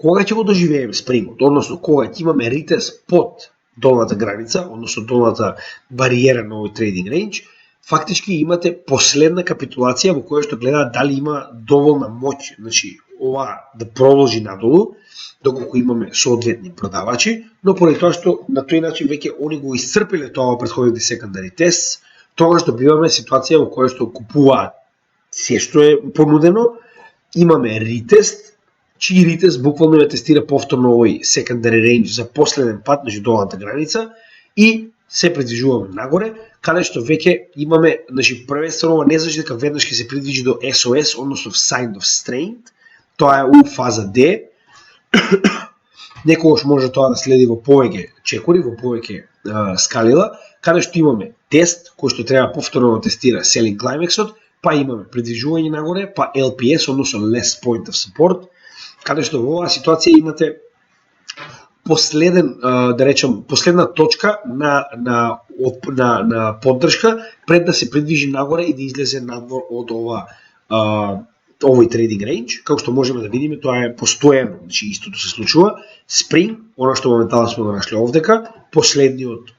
Кога ќе го доживееме спрингот, односно кога ќе имаме ритест под долната граница, односно долната бариера на овој трейдинг рейндж, фактички имате последна капитулација во која што гледаат дали има доволна моќ, значи ова да продолжи надолу, доколку имаме соодветни продавачи, но поради тоа што на тој начин веќе они го исцрпиле тоа во претходните секондари тест, тогаш добиваме ситуација во која што купуваат се што е понудено, имаме ритест, чии ритест буквално ја тестира повторно овој секондари рейндж за последен пат, значи долната граница, и се придвижуваме нагоре, каде што веќе имаме, значи првенствено не значи дека веднаш ќе се придвижи до SOS, односно Sign of Strength, тоа е у фаза D, Некогаш може тоа да следи во повеќе чекори, во повеќе скалила, каде што имаме тест кој што треба повторно да тестира selling climax-от, па имаме придвижување нагоре, па LPS, односно less point of support, каде што во оваа ситуација имате последна точка на поддршка пред да се придвижи нагоре и да излезе надвор од овој трейдинг рейндж. Како што можеме да видиме, тоа е постојано, значи истото се случува. Спринг, она што моментално сме го нашли овдека, последниот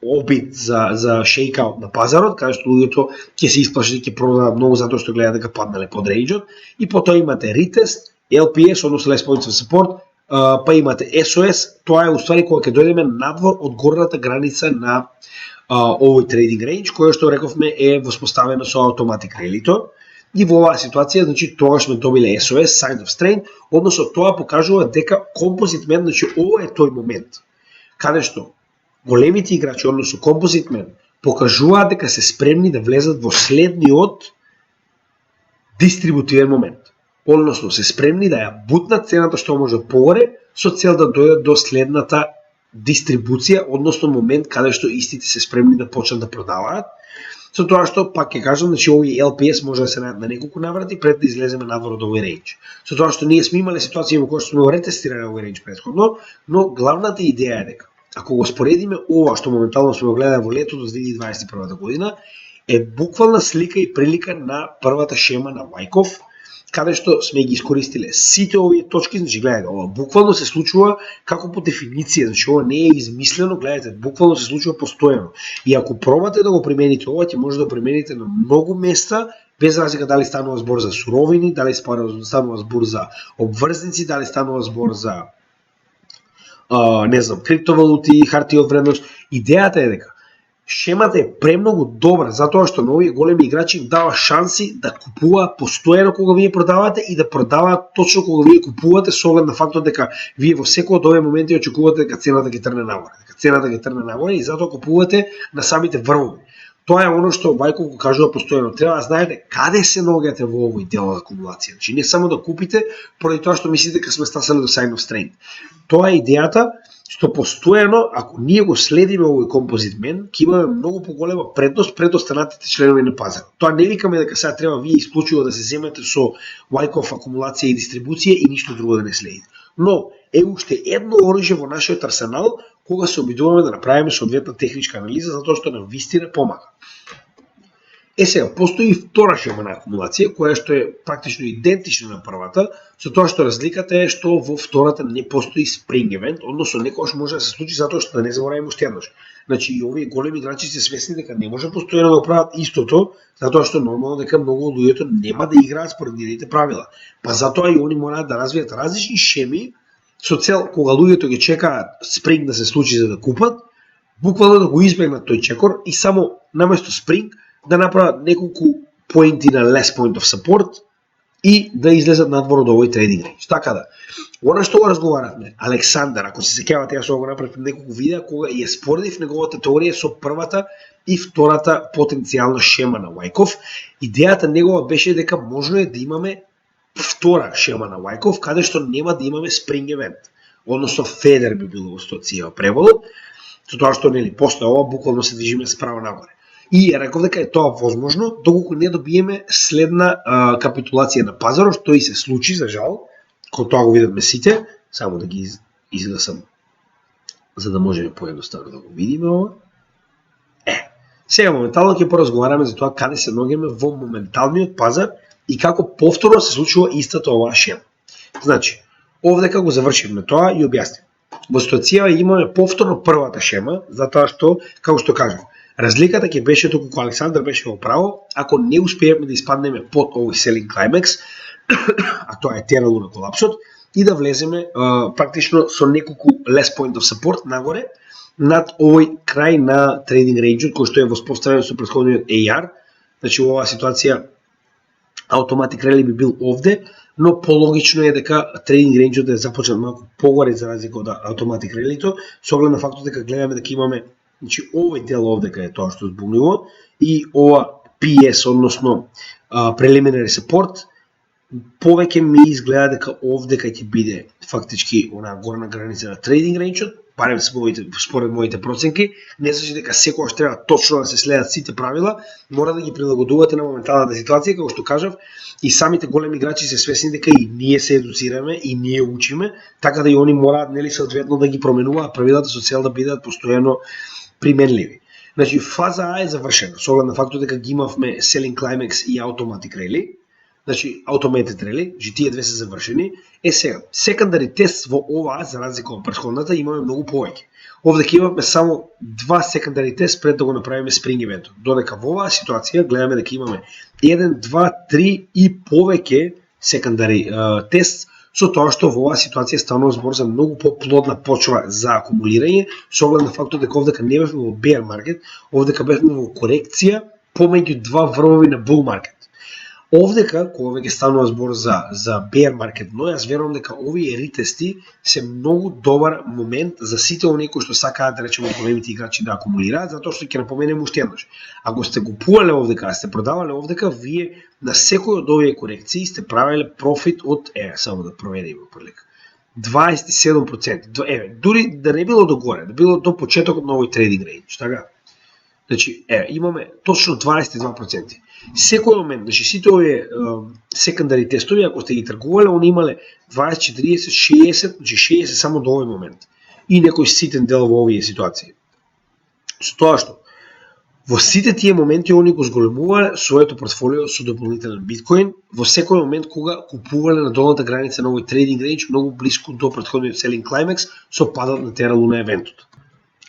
обид за шейкаут на пазарот, каде што луѓето ќе се исплашат и ќе продадат многу затоа што гледаат дека паднале под рейнџот, и потоа имате ретест, LPS, односно less points of support, па имате SOS, тоа е уствари кога ќе дојдеме надвор од горната граница на овој трейдинг рейндж, која што рековме е воспоставено со automatic rally-то. И во оваа ситуација, значи тогаш сме добиле SOS, sign of strain, односно тоа покажува дека композит мен, значи ова е тој момент каде што големите играчи, односно композит мен, покажуваат дека се спремни да влезат во следниот дистрибутивен момент. Односно се спремни да ја бутнат цената што може погоре со цел да дојдат до следната дистрибуција, односно момент каде што истите се спремни да почнат да продаваат. Со тоа што, пак ќе кажам, значи овој LPS може да се најдат на неколку наврати пред да излеземе надвор од овој рейндж. Со тоа што ние сме имале ситуација во која што сме ретестирале овој рейндж претходно, но главната идеја е дека ако го споредиме ова што моментално сме го гледале во летото 2021 година, е буквална слика и прилика на првата шема на Wyckoff, каде што сме ги искористиле сите овие точки, значи гледате, ова буквално се случува како по дефиниција, значи ова не е измислено, гледате, буквално се случува постојано. И ако пробате да го примените ова, ќе може да го примените на многу места, без разлика дали станува збор за суровини, дали станува збор за обврзници, дали станува збор за криптовалути, хартија од вредност. Идејата е дека шемата е премногу добра, затоа што на овие големи играчи им дава шанси да купуваат постојано кога вие продавате и да продаваат точно кога вие купувате, со оглед на фактот дека вие во секој од овие моменти очекувате дека цената ќе тргне нагоре, и затоа купувате на самите врвови. Тоа е оно што Wyckoff го кажува постојано. Треба да знаете каде се наоѓате во овој дел од акумулација. Значи не само да купите поради тоа што мислите дека сме стасале до sign of strain. Тоа е идејата што постојано, ако ние го следиме овој композит мен, ќе имаме многу поголема предност пред останатите членови на пазарот. Тоа не викаме дека сега треба вие исклучиво да се земете со Wyckoff акумулација и дистрибуција и ништо друго да не следите. Но е уште едно оружје во нашиот арсенал кога се обидуваме да направиме соодветна техничка анализа, затоа што нам вистина помага. Сега, постои и втора шема на акумулација, која што е практично идентична на првата, со тоа што разликата е што во втората не постои спринг евент, односно некогаш може да се случи затоа што да не забораваме уште еднаш. Значи и овие големи играчи се свесни дека не може постојано да прават истото, затоа што нормално дека многу од луѓето нема да играат според нивните правила. Па затоа и они мораат да развијат различни шеми со цел кога луѓето ги чекаат спринг да се случи за да купат, буквално да го избегнат тој чекор и само наместо спринг да направат неколку поинти на less point of support и да излезат надвор од овој трейдинг рейндж. Така да, она што го разговаравме, Александар, ако се сеќавате, јас го направив неколку видеа кога ја споредив неговата теорија со првата и втората потенцијална шема на Wyckoff. Идејата негова беше дека можно е да имаме втора шема на Wyckoff, каде што нема да имаме спринг евент, односно федер би било во стоција преводот, со тоа што нели после ова буквално се движиме справа нагоре. И ја реков дека е тоа возможно, доколку не добиеме следна капитулација на пазарот, што и се случи, за жал, кога тоа го видовме сите, само да ги изгласам, за да можеме поедноставно да го видиме ова. Сега моментално ќе поразговараме за тоа каде се наоѓаме во моменталниот пазар и како повторно се случува истата оваа шема. Значи, овдека го завршивме тоа и објаснив. Во ситуација имаме повторно првата шема, затоа што, како што кажам, разликата ќе беше доколку Александар беше во право, ако не успееме да испаднеме под овој selling climax, а тоа е тералу на колапсот, и да влеземе практично со неколку less point of support нагоре над овој крај на трейдинг рейнџот кој што е воспоставен со претходниот AR. Значи во оваа ситуација automatic rally би бил овде, но пологично е дека трейдинг рейнџот е започнат малку погоре за разлика од automatic rally-то, со оглед на фактот дека гледаме дека имаме, значи овој дел овдека е тоа што збунува и ова PS, односно preliminary support, повеќе ми изгледа дека овде ќе биде фактички онаа горна граница на трейдинг рейнџот, барем според моите проценки. Не значи дека секогаш треба точно да се следат сите правила, мора да ги прилагодувате на моменталната ситуација, како што кажав, и самите големи играчи се свесни дека и ние се едуцираме и ние учиме, така да и они мораат нели соодветно да ги променуваат правилата со цел да бидат постојано применливи. Значи фаза А е завршена, со оглед на фактот дека ги имавме Selling Climax и Automatic Rally. Значи, Automated Rally, тие две се завршени. Сега, секондари тест во оваа, за разлика од претходната, имаме многу повеќе. Овде ќе имаме само 2 секондари тест пред да го направиме спринг ивентот. Додека во оваа ситуација гледаме дека имаме 1, 2, 3 и повеќе секондари тест, со тоа што во оваа ситуација станува збор за многу поплодна почва за акумулирање, со оглед на фактот дека овдека не бевме во bear market, овдека бевме во корекција помеѓу два врвови на bull market. Овдека, кога веќе станува збор за bear market, но јас верувам дека овие ретести се многу добар момент за сите оние кои што сакаат да речеме големите играчи да акумулираат, затоа што ќе напоменем уште еднаш. Ако сте купувале овдека, а сте продавале овдека, вие на секој од овие корекции сте правеле профит од, само да провериме прилика, 27%. Дури да не било до горе, да било до почетокот на овој трейдинг рейндж, така? Значи, имаме точно 22%. Секој момент, значи сите овие секондари тестови, ако сте ги тргувале, они имале 20, 40, 60, значи 60 само до овој момент. И некој ситен дел во овие ситуации. Со тоа што во сите тие моменти они го зголемувале своето портфолио со дополнителен биткоин во секој момент кога купувале на долната граница на овој трейдинг рейндж многу блиску до претходниот Selling Climax со падот на Terra Luna евентот.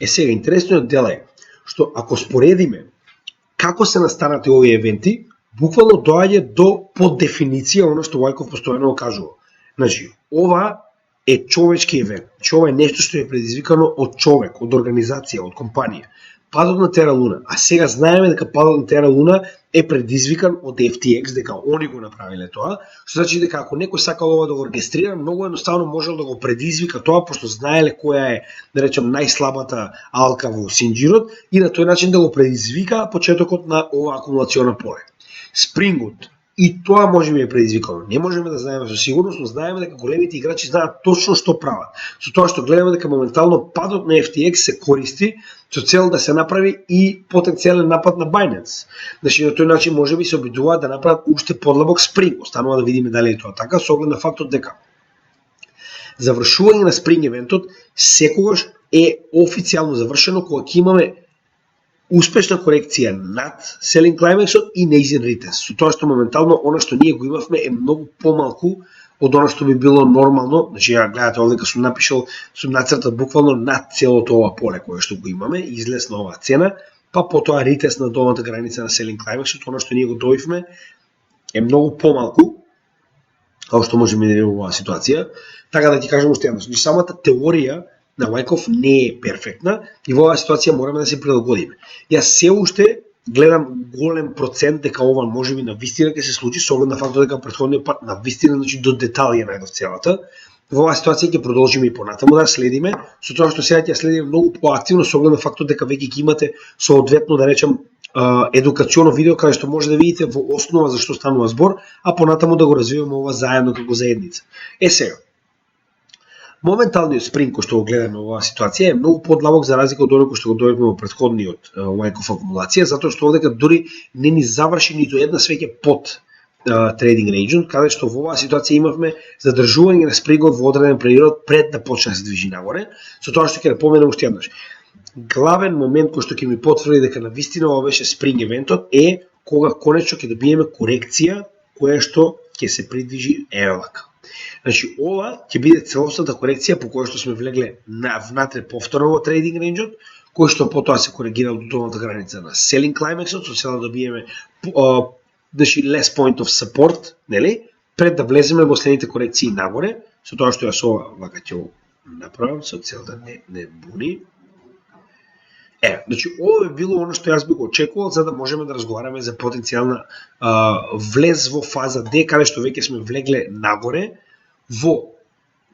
Сега интересниот дел е што ако споредиме како се настанати овие евенти, буквално доаѓа до по дефиниција оно што Вајков постојано го кажува. Значи, ова е човечки евент. Значи, ова е нешто што е предизвикано од човек, од организација, од компанија. Падот на Terra Luna. А сега знаеме дека падот на Terra Luna е предизвикан од FTX, дека они го направиле тоа, што значи дека ако некој сакал ова да го оркестрира, многу едноставно можел да го предизвика тоа, пошто знаеле која е, да речем, најслабата алка во синџирот и на тој начин да го предизвика почетокот на ова акумулациона поле. Спрингот и тоа може би е предизвикано. Не можеме да знаеме со сигурност, но знаеме дека големите играчи знаат точно што прават. Со тоа што гледаме дека моментално падот на FTX се користи со цел да се направи и потенцијален напад на Binance. Значи на тој начин можеби се обидуваат да направат уште подлабок спринг. Останува да видиме дали е тоа така, со оглед на фактот дека завршување на спринг евентот секогаш е официјално завршено кога ќе имаме успешна корекција над Selling Climax-от и неизен ретест. Со тоа што моментално она што ние го имавме е многу помалку од она што би било нормално. Значи ја гледате овде сум напишал, сум нацртал буквално над целото ова поле кое што го имаме, излезна оваа цена, па потоа ретест на долната граница на Selling Climax-от, она што ние го добивме е многу помалку како што можеме да видиме во оваа ситуација. Така да ти кажам уште еднаш, самата теорија на Вајков не е перфектна и во оваа ситуација мораме да се прилагодиме. Јас се уште гледам голем процент дека ова можеби навистина ќе се случи, со оглед на фактот дека претходниот пат навистина, значи до детали е најдов целата. Во оваа ситуација ќе продолжиме и понатаму да следиме, со тоа што сега ќе следиме многу поактивно со оглед на фактот дека веќе ги имате соодветно, да речем, едукационо видео каде што може да видите во основа за што станува збор, а понатаму да го развиваме ова заедно како заедница. Сега, моменталниот спринг кој што го гледаме во оваа ситуација е многу подлабок за разлика од оној кој што го добивме во претходниот Вајков акумулација, затоа што овдека дури не ни заврши ниту една свеќе под трейдинг рейнџот, каде што во оваа ситуација имавме задржување на спрингот во одреден период пред да почне да се движи нагоре, со тоа што ќе напоменам уште еднаш. Главен момент кој што ќе ми потврди дека навистина ова беше спринг евентот е кога конечно ќе добиеме корекција која што ќе се придвижи евака. Значи, ова ќе биде целосната корекција по која што сме влегле внатре повторно во трейдинг рейнџот, кој што потоа се коригира до долната граница на Selling Climax-от, со цел да добиеме значи less point of support, нели? Пред да влеземе во следните корекции нагоре, со тоа што јас ова вака ќе го направам со цел да не буни. Значи, ова е било оно што јас би го очекувал за да можеме да разговараме за потенцијална влез во фаза D, каде што веќе сме влегле нагоре во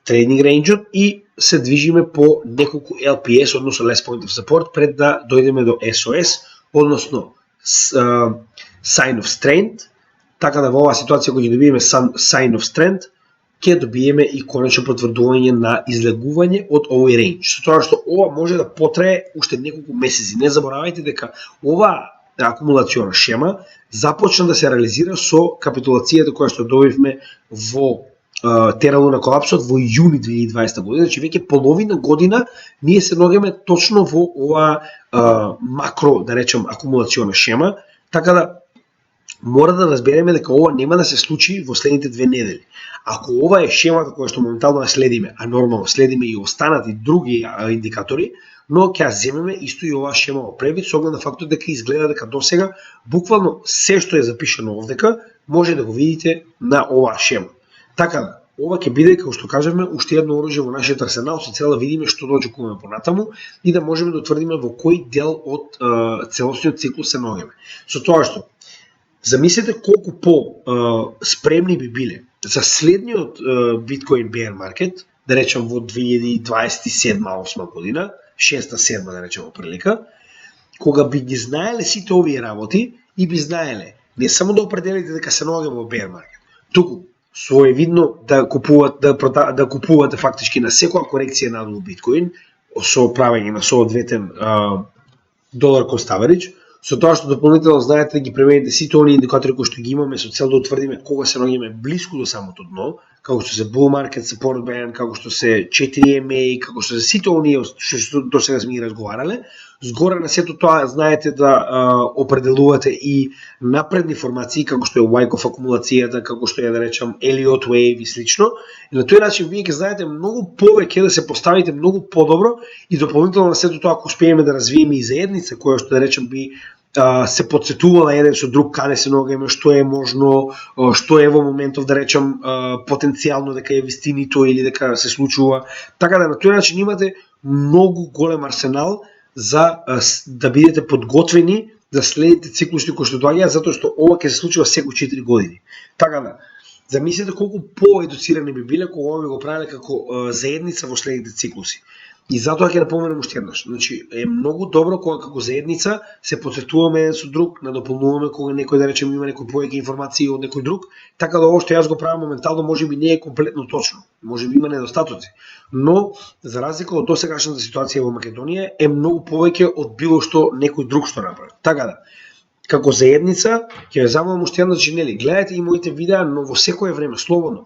трейдинг рейнџот и се движиме по неколку LPS, односно less point of support, пред да дојдеме до SOS, односно sign of strength, Така да во оваа ситуација кога ќе добиеме sign of strength, ќе добиеме и конечно потврдување на излегување од овој рейндж. Со тоа што ова може да потрае уште неколку месеци. Не заборавајте дека оваа акумулациона шема започна да се реализира со капитулацијата која што добивме во Тера Луна колапсот во јуни 2020 година, значи веќе половина година ние се наоѓаме точно во оваа макро, да речем, акумулациона шема, така да мора да разбереме дека ова нема да се случи во следните 2 недели. Ако ова е шемата која што моментално ја следиме, а нормално следиме и останати други индикатори, но ќе ја земеме исто и оваа шема во превид, со оглед на фактот дека изгледа дека досега буквално се што е запишано овдека може да го видите на оваа шема. Така да, ова ќе биде, како што кажавме, уште едно оружје во нашиот арсенал со цел да видиме што да очекуваме понатаму и да можеме да утврдиме во кој дел од целосниот циклус се наоѓаме. Со тоа што замислете колку по спремни би биле за следниот биткоин bear market, да речем во 2027-2028 година, 6-7 да речем прилика, кога би ги знаеле сите овие работи и би знаеле не само да определите дека се наоѓаме во bear market, туку своевидно да купувате фактички на секоја корекција на биткоин со правење на соодветен долар cost average, со тоа што дополнително знаете да ги премените сите оние индикатори кои што ги имаме со цел да утврдиме кога се наоѓаме блиску до самото дно, како што се bull market support band, како што се 4MA, како што се сите оние што до сега сме ги разговарале. Згоре на сето тоа знаете да определувате и напредни формации како што е Wyckoff акумулацијата, како што е да речам Elliott wave и слично. И на тој начин вие ќе знаете многу повеќе да се поставите многу подобро и дополнително на сето тоа ако успееме да развиеме и заедница која што да речем би се подсетувала еден со друг каде се наоѓаме, што е можно, што е во моментов да речем потенцијално дека е вистинито или дека се случува. Така да на тој начин имате многу голем арсенал за да бидете подготвени да следите циклуси кои што доаѓаат, затоа што ова ќе се случува секој 4 години. Така да, замислете колку поедуцирани би биле кога ова би го правеле како заедница во следните циклуси. И затоа ќе напоменам уште еднаш. Значи е многу добро кога како заедница се потсетуваме еден со друг, надополнуваме кога некој да речем има некои повеќе информации од некој друг, така да ова што јас го правам моментално можеби не е комплетно точно. Можеби има недостатоци, но за разлика од досегашната ситуација во Македонија е многу повеќе од било што некој друг што направи. Така да, како заедница ќе ве замолам уште еднаш, нели, гледајте и моите видеа, но во секое време слободно.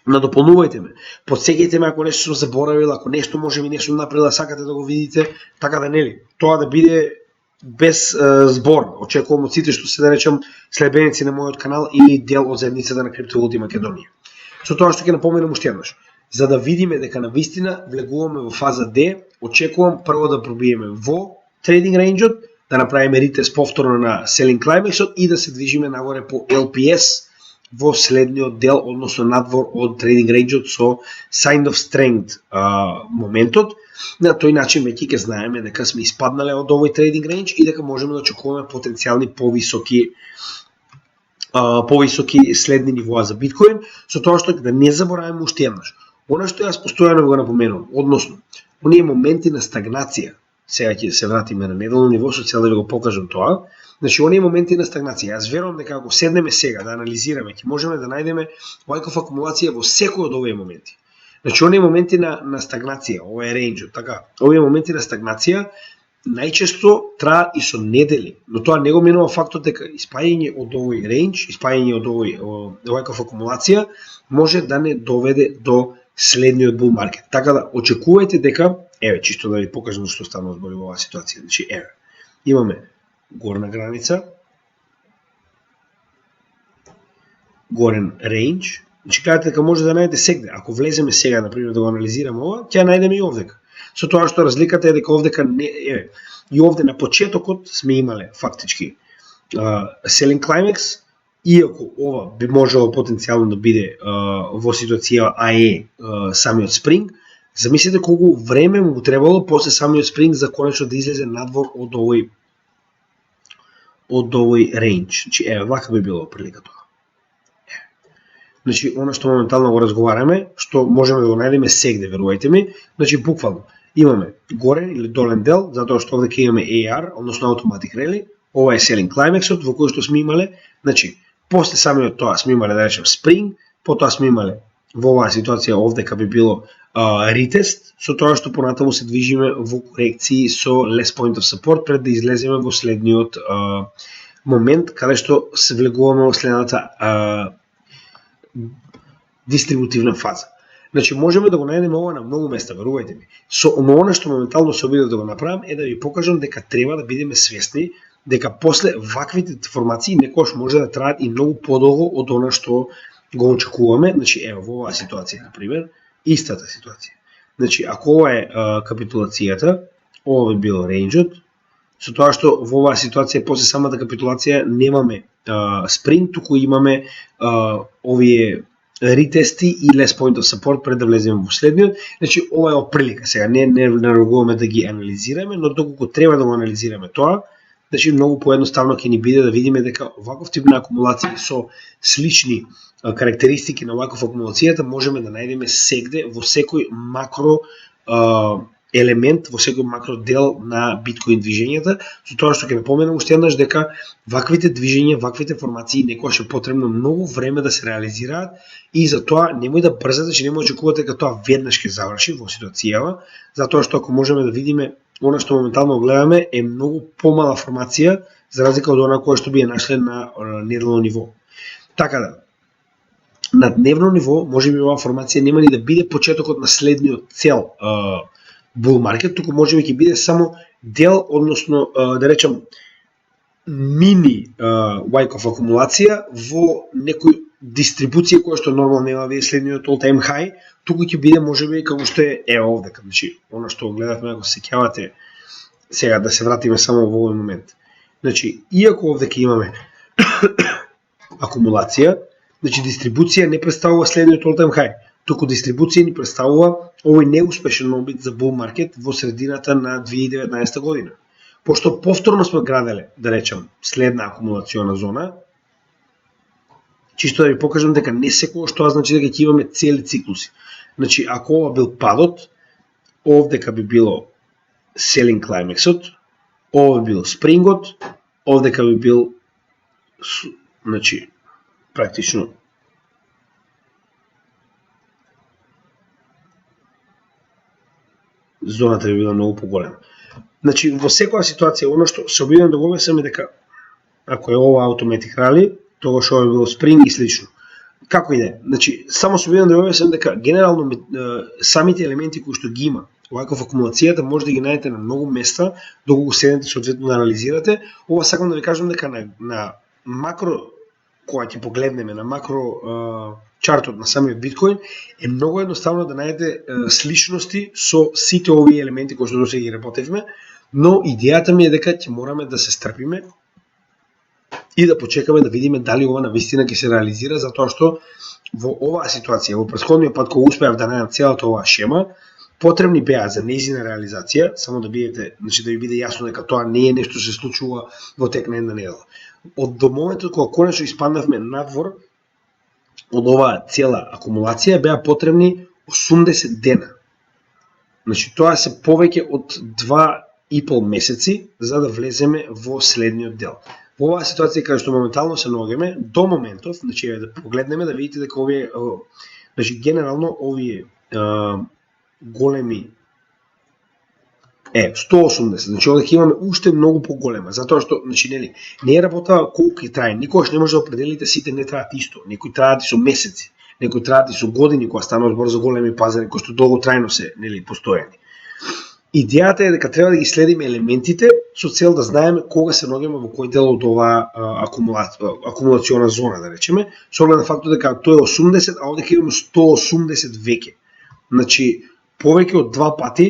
Надополнувајте ме, потсеќајте ме ако нешто сум заборавил, ако нешто може би нешто направила, сакате да го видите, така да нели, тоа да биде без збор. Очекувам од сите што се да речем следбеници на мојот канал или дел од заедницата на Криптовалути Македонија. Со тоа што ќе напоменам уште еднаш, за да видиме дека навистина влегуваме во фаза D, очекувам прво да пробиеме во трейдинг рейнџот, да направиме ритест повторно на selling climax-от и да се движиме нагоре по LPS во следниот дел, односно надвор од трейдинг рейнџот со sign of strength моментот. На тој начин веќе ќе знаеме дека сме испаднале од овој трейдинг рейндж и дека можеме да очекуваме потенцијални повисоки следни нивоа за биткоин, со тоа што да не забораваме уште еднаш. Она што јас постојано го напоменувам, односно, оние моменти на стагнација, сега ќе се вратиме на неделно ниво со цел да ви го покажам тоа. Значи, оние моменти на стагнација, јас верувам дека ако седнеме сега да анализираме, ќе можеме да најдеме Wyckoff акумулација во секој од овие моменти. Значи, оние моменти на стагнација, ова е рейнџот, така, овие моменти на стагнација најчесто траат и со недели, но тоа не го менува фактот дека испаѓање од овој рейндж, испаѓање од овој Wyckoff акумулација може да не доведе до следниот bull market. Така да очекувајте дека, еве, чисто да ви покажам што станува збори во оваа ситуација. Значи, еве, имаме горна граница, горен рейндж. Значи, кажете дека може да најдете сегде. Ако влеземе сега, например, да го анализираме ова, ќе најдеме и овдека. Со тоа што разликата е дека овдека не е, и овде на почетокот сме имале фактички selling climax, иако ова би можело потенцијално да биде во ситуација АЕ самиот спринг, замислете колку време му требало после самиот спринг за конечно да излезе надвор од овој рейндж. Значи, еве, вака би било прилика тоа. Значи, она што моментално го разговараме, што можеме да го најдеме сегде, верувајте ми, значи, буквално, имаме горен или долен дел, затоа што овде ќе имаме AR, односно Automatic Rally, ова е Selling Climax-от, во кој што сме имале, значи, после самиот тоа сме имале, да речем, спринг, потоа сме имале во оваа ситуација овдека би било ретест, со тоа што понатаму се движиме во корекции со less point of support пред да излеземе во следниот момент каде што се влегуваме во следната дистрибутивна фаза. Значи можеме да го најдеме ова на многу места, верувајте ми. Со она што моментално се обидов да го направам е да ви покажам дека треба да бидеме свесни дека после ваквите формации некош може да траат и многу подолго од она што го очекуваме. Значи ево во оваа ситуација на пример, истата ситуација. Значи ако ова е капитулацијата, ова би било рейнџот, со тоа што во оваа ситуација после самата капитулација немаме спринг, туку имаме овие ретести и less point of support пред да влеземе во следниот. Значи ова е оприлика. Сега не нарогуваме да ги анализираме, но доколку треба да го анализираме тоа, значи многу поедноставно ќе ни биде да видиме дека ваков тип на акумулации со слични карактеристики на ваков акумулацијата можеме да најдеме сегде во секој макро елемент, во секој макро дел на биткоин движењата, со тоа што ќе напоменам уште еднаш дека ваквите движења, ваквите формации некогаш е потребно многу време да се реализираат и за тоа немој да брзате, че немој да очекувате дека тоа веднаш ќе заврши во ситуацијава, затоа што ако можеме да видиме она што моментално гледаме е многу помала формација за разлика од она која што би ја нашле на неделно ниво. Така да, на дневно ниво можеби оваа формација нема ни да биде почетокот на следниот цел bull market, туку можеби ќе биде само дел, односно да речем мини Wyckoff акумулација во некој дистрибуција која што нормално нема да биде следниот all time high, туку ќе биде можеби како што е овдека. Значи, она што гледавме, ако се сеќавате, сега да се вратиме само во овој момент. Значи, иако овдека имаме акумулација, значи дистрибуција не представува следниот all time high, туку дистрибуција ни представува овој неуспешен обид за bull market во средината на 2019 година. Пошто повторно сме граделе, да речем, следна акумулациона зона, чисто да ви покажам дека не секогаш тоа значи дека ќе имаме цели циклуси. Значи, ако ова бил падот, овдека би било selling climaxот, ова би било спрингот, овдека би бил, значи, практично зоната би била многу поголема. Значи, во секоја ситуација, оно што се обидам да го објаснам е дека ако е ова automatic rally, тогаш ова било спринг и слично. Како и да е. Значи, само се обидам да го објаснам дека генерално самите елементи кои што ги има ваков акумулацијата може да ги најдете на многу места, доколку седнете соодветно да анализирате. Ова сакам да ви кажам дека на макро, кога ќе погледнеме на макро чартот на самиот биткоин, е многу едноставно да најдете сличности со сите овие елементи кои што досега ги работевме, но идејата ми е дека ќе мораме да се стрпиме и да почекаме да видиме дали ова навистина ќе се реализира, затоа што во оваа ситуација, во претходниот пат кога успеав да најдам целата оваа шема, потребни беа за нејзина реализација, само да бидете, значи да ви биде јасно дека тоа не е нешто што се случува во тек на една недела. Од до моментот кога конечно испаднавме надвор од оваа цела акумулација, беа потребни 80 дена. Значи тоа се повеќе од 2,5 месеци за да влеземе во следниот дел. Во оваа ситуација каде што моментално се наоѓаме, до моментов, значи да погледнеме да видите дека овие, значи генерално овие големи 180, значи овде ќе имаме уште многу поголема, затоа што, значи нели, не е работа колку ќе трае, никогаш не може да определите сите не траат исто, некои траат и со месеци, некои траат и со години кога станува збор за големи пазари кои што долготрајно се, нели, постојани. Идејата е дека треба да ги следиме елементите со цел да знаеме кога се наоѓаме во кој дел од оваа акумулациона зона, да речеме, со оглед на фактот дека тоа е 80, а овде ќе имаме 180 веќе. Значи, повеќе од 2 пати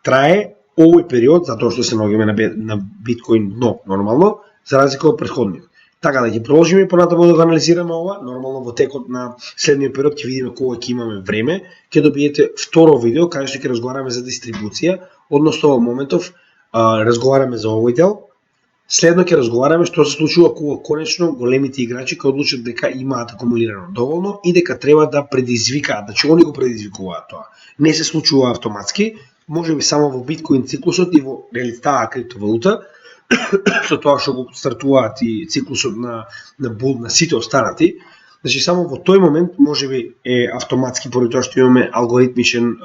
трае овој период, затоа што се наоѓаме на биткоин дно нормално, за разлика од претходниот. Така да ќе продолжиме и понатаму да го анализираме ова, нормално во текот на следниот период ќе видиме кога ќе имаме време, ќе добиете второ видео каде што ќе разговараме за дистрибуција, односно во моментов разговараме за овој дел. Следно ќе разговараме што се случува кога конечно големите играчи ќе одлучат дека имаат акумулирано доволно и дека треба да предизвикаат, значи они го предизвикуваат тоа. Не се случува автоматски, можеби само во биткоин циклусот и во таа криптовалута, со тоа што го стартуваат и циклусот на бул на сите останати. Значи само во тој момент можеби е автоматски поради тоа што имаме алгоритмичен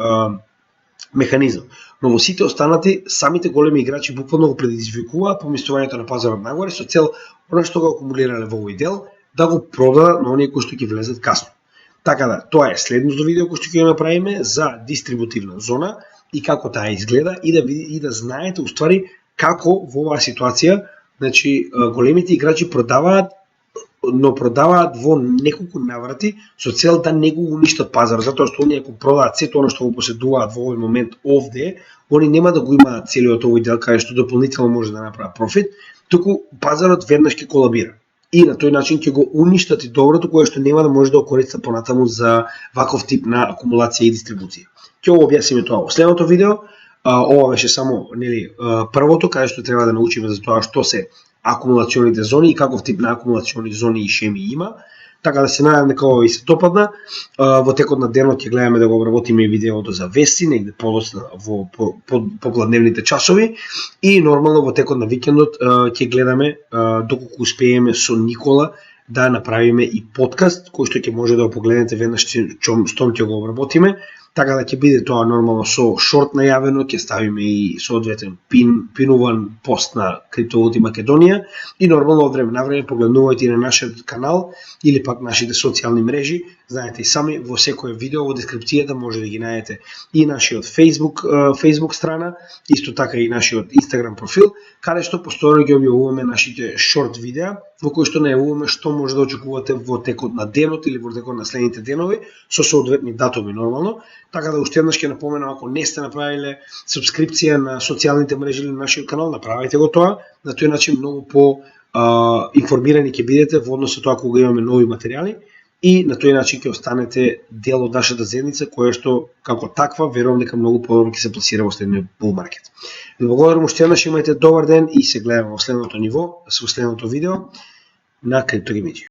механизам. Но во сите останати самите големи играчи буквално го предизвикуваат поместувањето на пазарот нагоре со цел она што го акумулирале во овој дел да го продадат на оние кои што ќе влезат касно. Така да, тоа е следното видео кој што ќе го направиме за дистрибутивна зона и како таа изгледа и да знаете уствари како во оваа ситуација, значи големите играчи продаваат, но продаваат во неколку наврати со цел да не го уништат пазарот, затоа што оние ако продаат сето она што го поседуваат во овој момент овде, они нема да го имаат целиот овој дел кај што дополнително може да направат профит, туку пазарот веднаш ќе колабира. И на тој начин ќе го уништат и доброто кое што нема да може да го користи понатаму за ваков тип на акумулација и дистрибуција. Ќе го објасниме тоа во следното видео. Ова беше само првото каде што треба да научиме за тоа што се акумулационите зони и каков тип на акумулациони зони и шеми има. Така да се надевам дека ова ви се допадна. Во текот на денот ќе гледаме да го обработиме видеото за Веси, негде подоцна во попладневните часови и нормално во текот на викендот ќе гледаме доколку успееме со Никола да направиме и подкаст кој што ќе може да го погледнете веднаш штом ќе го обработиме. Така да ќе биде тоа нормално со шорт најавено, ќе ставиме и соодветен пинуван пост на Криптовалути Македонија и нормално од време на време погледнувајте и на нашиот канал или пак нашите социјални мрежи. Знаете и сами, во секое видео во дескрипцијата може да ги најдете и нашиот Facebook страна, исто така и нашиот Instagram профил, каде што постојано ги објавуваме нашите шорт видеа, во кои што најавуваме што може да очекувате во текот на денот или во текот на следните денови, со соодветни датуми нормално. Така да уште еднаш ќе напоменам, ако не сте направиле субскрипција на социјалните мрежи или на нашиот канал, направете го тоа. На тој начин многу по информирани ќе бидете во однос со тоа кога имаме нови материјали и на тој начин ќе останете дел од нашата заедница која што како таква верувам дека многу подобро ќе се пласира во следниот bull market. Ви благодарам уште еднаш, имајте добар ден и се гледаме во следното ниво, во следното видео на Криптогимидија.